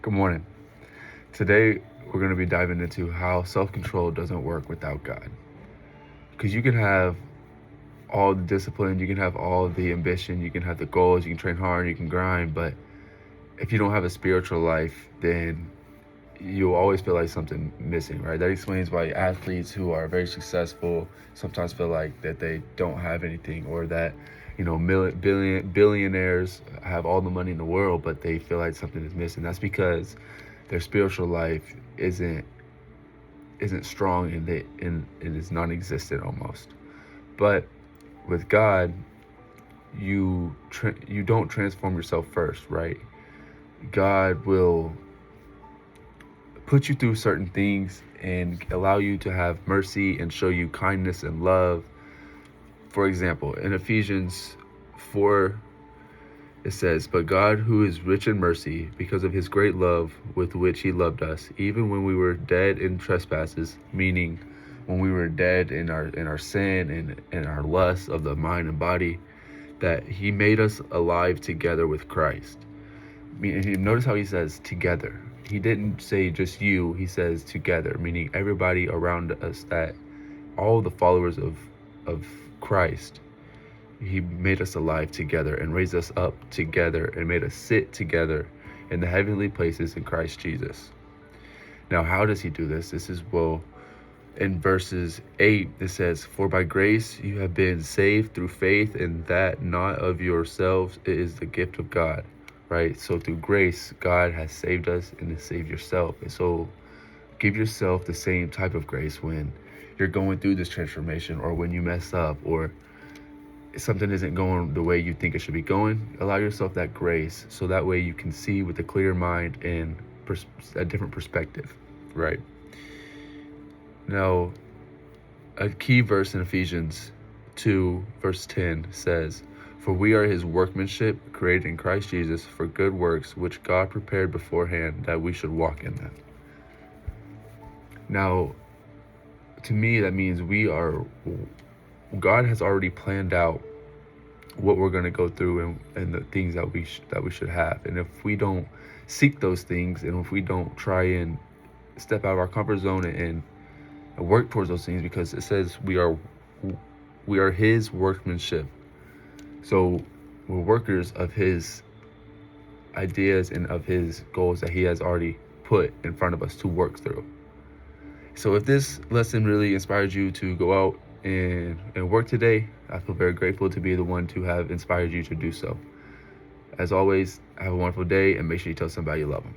Good morning. Today, we're going to be diving into how self control doesn't work without God. Because you can have all the discipline, you can have all the ambition, you can have the goals, you can train hard, you can grind, but if you don't have a spiritual life, then you'll always feel like something missing, right? That explains why athletes who are very successful sometimes feel like that they don't have anything, or that billionaires have all the money in the world, but they feel like something is missing. That's because their spiritual life isn't strong, and it is non-existent almost. But with God, you don't transform yourself first, right? God will put you through certain things and allow you to have mercy and show you kindness and love. For example, in Ephesians 4, it says, "But God, who is rich in mercy, because of his great love with which he loved us, even when we were dead in trespasses," meaning when we were dead in our sin and in our lust of the mind and body, that he made us alive together with Christ. Notice how he says together. He didn't say just you, he says together, meaning everybody around us, that all the followers of Christ. He made us alive together and raised us up together and made us sit together in the heavenly places in Christ Jesus. Now, how does he do this? In verses 8, it says, "For by grace you have been saved through faith, and that not of yourselves, it is the gift of God." Right? So through grace, God has saved us and to save yourself. And so give yourself the same type of grace when you're going through this transformation, or when you mess up, or something isn't going the way you think it should be going. Allow yourself that grace, so that way you can see with a clear mind and a different perspective, right? Now, a key verse in Ephesians 2, verse 10 says, "For we are his workmanship, created in Christ Jesus for good works, which God prepared beforehand that we should walk in them." Now, to me, that means God has already planned out what we're going to go through, and the things that we should have. And if we don't seek those things, and if we don't try and step out of our comfort zone and work towards those things, because it says we are his workmanship. So we're workers of his ideas and of his goals that he has already put in front of us to work through. So if this lesson really inspired you to go out and work today, I feel very grateful to be the one to have inspired you to do so. As always, have a wonderful day, and make sure you tell somebody you love them.